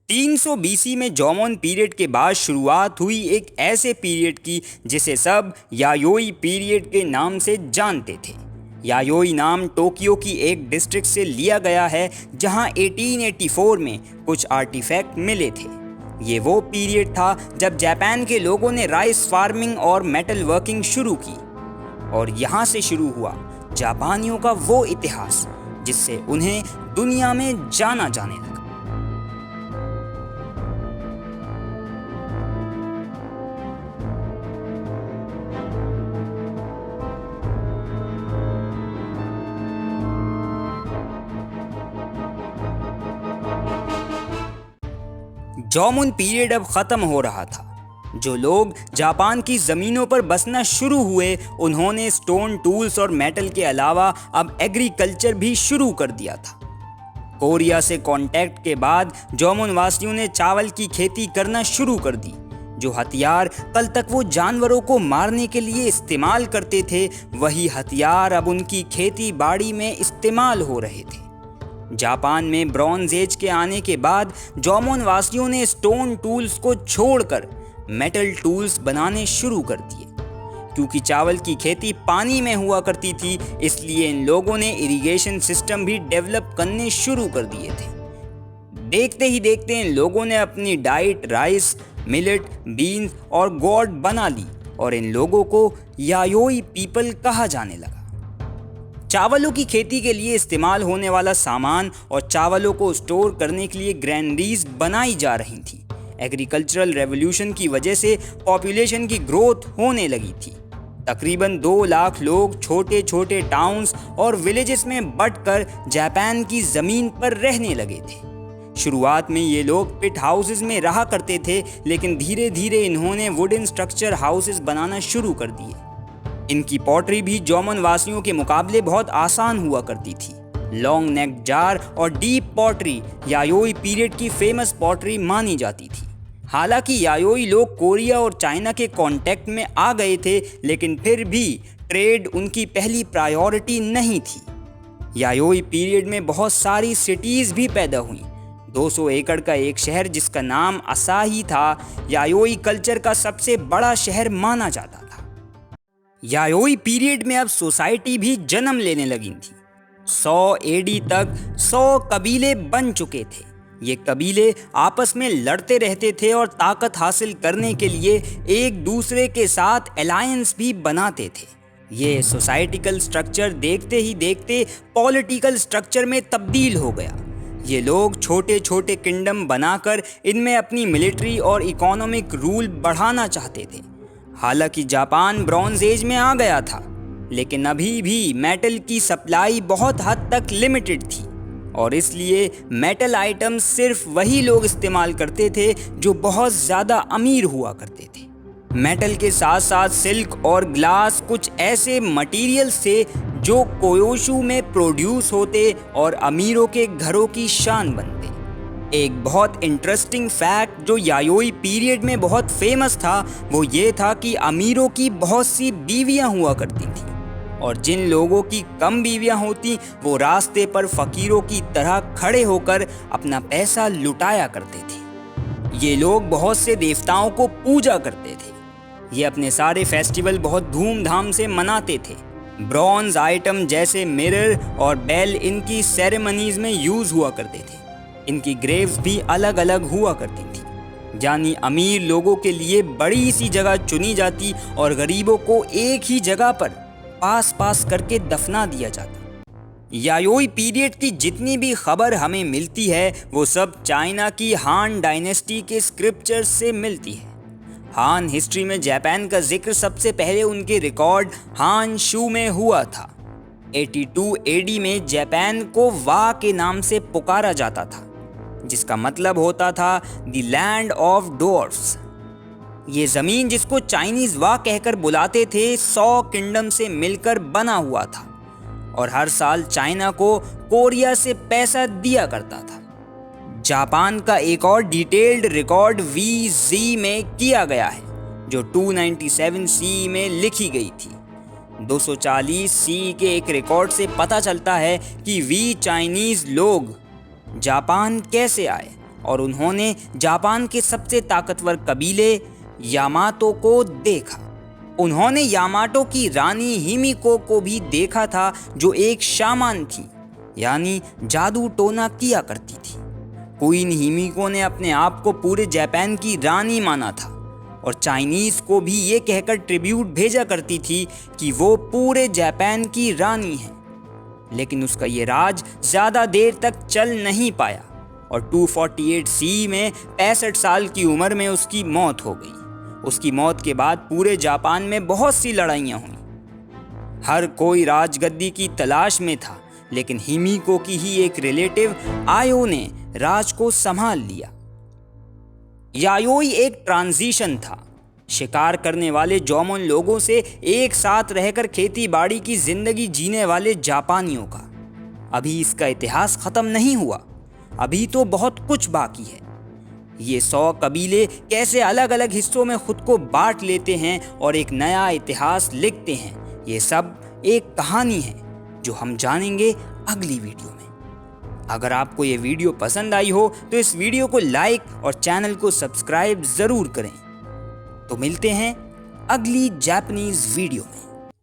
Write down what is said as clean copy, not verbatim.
300 BC में जॉमोन period के बाद शुरुआत हुई एक ऐसे पीरियड की जिसे सब यायोई पीरियड के नाम से जानते थे। यायोई नाम टोक्यो की एक डिस्ट्रिक्ट से लिया गया है जहां 1884 में कुछ आर्टिफैक्ट मिले थे। ये वो पीरियड था जब जापान के लोगों ने राइस फार्मिंग और मेटल वर्किंग शुरू की और यहाँ से शुरू हुआ जापानियों का वो इतिहास जिससे उन्हें दुनिया में जाना जाने लगा। जॉमोन पीरियड अब खत्म हो रहा था। जो लोग जापान की ज़मीनों पर बसना शुरू हुए उन्होंने स्टोन टूल्स और मेटल के अलावा अब एग्रीकल्चर भी शुरू कर दिया था। कोरिया से कांटेक्ट के बाद जॉमोन वासियों ने चावल की खेती करना शुरू कर दी। जो हथियार कल तक वो जानवरों को मारने के लिए इस्तेमाल करते थे, वही हथियार अब उनकी खेती बाड़ी में इस्तेमाल हो रहे थे। जापान में ब्रॉन्ज एज के आने के बाद जॉमोन वासियों ने स्टोन टूल्स को छोड़कर मेटल टूल्स बनाने शुरू कर दिए। क्योंकि चावल की खेती पानी में हुआ करती थी, इसलिए इन लोगों ने इरिगेशन सिस्टम भी डेवलप करने शुरू कर दिए थे। देखते ही देखते इन लोगों ने अपनी डाइट राइस, मिलेट, बीन्स और गोट बना ली और इन लोगों को यायोई पीपल कहा जाने लगा। चावलों की खेती के लिए इस्तेमाल होने वाला सामान और चावलों को स्टोर करने के लिए ग्रैनरीज बनाई जा रही थी। एग्रीकल्चरल रेवोल्यूशन की वजह से पॉपुलेशन की ग्रोथ होने लगी थी। तकरीबन 2 लाख लोग छोटे छोटे टाउन्स और विलेजेस में बंटकर जापान की ज़मीन पर रहने लगे थे। शुरुआत में ये लोग पिट हाउसेस में रहा करते थे, लेकिन धीरे धीरे इन्होंने वुडन स्ट्रक्चर हाउसेस बनाना शुरू कर दिए। इनकी पॉटरी भी जॉमोन वासियों के मुकाबले बहुत आसान हुआ करती थी। लॉन्ग नेक जार और डीप पॉटरी यायोई पीरियड की फेमस पॉटरी मानी जाती थी। हालांकि यायोई लोग कोरिया और चाइना के कांटेक्ट में आ गए थे, लेकिन फिर भी ट्रेड उनकी पहली प्रायोरिटी नहीं थी। यायोई पीरियड में बहुत सारी सिटीज़ भी पैदा हुई। 200 एकड़ का एक शहर जिसका नाम असाही था, यायोई कल्चर का सबसे बड़ा शहर माना जाता था। यायोई पीरियड में अब सोसाइटी भी जन्म लेने लगी थी। 100 एडी तक 100 कबीले बन चुके थे। ये कबीले आपस में लड़ते रहते थे और ताकत हासिल करने के लिए एक दूसरे के साथ अलायंस भी बनाते थे। ये सोसाइटिकल स्ट्रक्चर देखते ही देखते पॉलिटिकल स्ट्रक्चर में तब्दील हो गया। ये लोग छोटे छोटे किंगडम बनाकर इनमें अपनी मिलिट्री और इकोनॉमिक रूल बढ़ाना चाहते थे। हालांकि जापान ब्रॉन्ज एज में आ गया था, लेकिन अभी भी मेटल की सप्लाई बहुत हद तक लिमिटेड थी और इसलिए मेटल आइटम्स सिर्फ वही लोग इस्तेमाल करते थे जो बहुत ज़्यादा अमीर हुआ करते थे। मेटल के साथ साथ सिल्क और ग्लास कुछ ऐसे मटेरियल्स थे जो कोयोशू में प्रोड्यूस होते और अमीरों के घरों की शान बनते। एक बहुत इंटरेस्टिंग फैक्ट जो यायोई पीरियड में बहुत फेमस था, वो ये था कि अमीरों की बहुत सी बीवियां हुआ करती थी और जिन लोगों की कम बीवियां होती वो रास्ते पर फकीरों की तरह खड़े होकर अपना पैसा लुटाया करते थे। ये लोग बहुत से देवताओं को पूजा करते थे। ये अपने सारे फेस्टिवल बहुत धूमधाम से मनाते थे। ब्रॉन्ज आइटम जैसे मिरर और बेल इनकी सेरेमनीज में यूज हुआ करते थे। इनकी ग्रेव्स भी अलग अलग हुआ करती थी, यानी अमीर लोगों के लिए बड़ी सी जगह चुनी जाती और गरीबों को एक ही जगह पर पास पास करके दफना दिया जाता। यायोई पीरियड की जितनी भी खबर हमें मिलती है वो सब चाइना की हान डायनेस्टी के स्क्रिप्चर्स से मिलती है। हान हिस्ट्री में जापान का जिक्र सबसे पहले उनके रिकॉर्ड हान शू में हुआ था। 82 एडी में जापान को वा के नाम से पुकारा जाता था, जिसका मतलब होता था द लैंड ऑफ डॉर्फ्स। ये ज़मीन जिसको चाइनीज़ वा कहकर बुलाते थे 100 किंगडम से मिलकर बना हुआ था और हर साल चाइना को कोरिया से पैसा दिया करता था। जापान का एक और डिटेल्ड रिकॉर्ड VZ में किया गया है जो 297 CE में लिखी गई थी। 240 CE के एक रिकॉर्ड से पता चलता है कि वी चाइनीज़ लोग जापान कैसे आए और उन्होंने जापान के सबसे ताकतवर कबीले यामातो को देखा। उन्होंने यामाटो की रानी हिमिको को भी देखा था, जो एक शामान थी, यानी जादू टोना किया करती थी। क्वीन हिमिको ने अपने आप को पूरे जापान की रानी माना था और चाइनीज को भी ये कहकर ट्रिब्यूट भेजा करती थी कि वो पूरे जापान की रानी है। लेकिन उसका ये राज ज़्यादा देर तक चल नहीं पाया और 248 सी में 65 साल की उम्र में उसकी मौत हो गई। उसकी मौत के बाद पूरे जापान में बहुत सी लड़ाइयाँ हुई। हर कोई राजगद्दी की तलाश में था, लेकिन हिमिको की ही एक रिलेटिव आयो ने राज को संभाल लिया। यायोई एक ट्रांजिशन था, शिकार करने वाले जोमोन लोगों से एक साथ रहकर खेती बाड़ी की जिंदगी जीने वाले जापानियों का। अभी इसका इतिहास खत्म नहीं हुआ, अभी तो बहुत कुछ बाकी है। ये 100 कबीले कैसे अलग अलग हिस्सों में खुद को बांट लेते हैं और एक नया इतिहास लिखते हैं, ये सब एक कहानी है जो हम जानेंगे अगली वीडियो में। अगर आपको ये वीडियो पसंद आई हो तो इस वीडियो को लाइक और चैनल को सब्सक्राइब ज़रूर करें। तो मिलते हैं अगली जापानीज़ वीडियो में।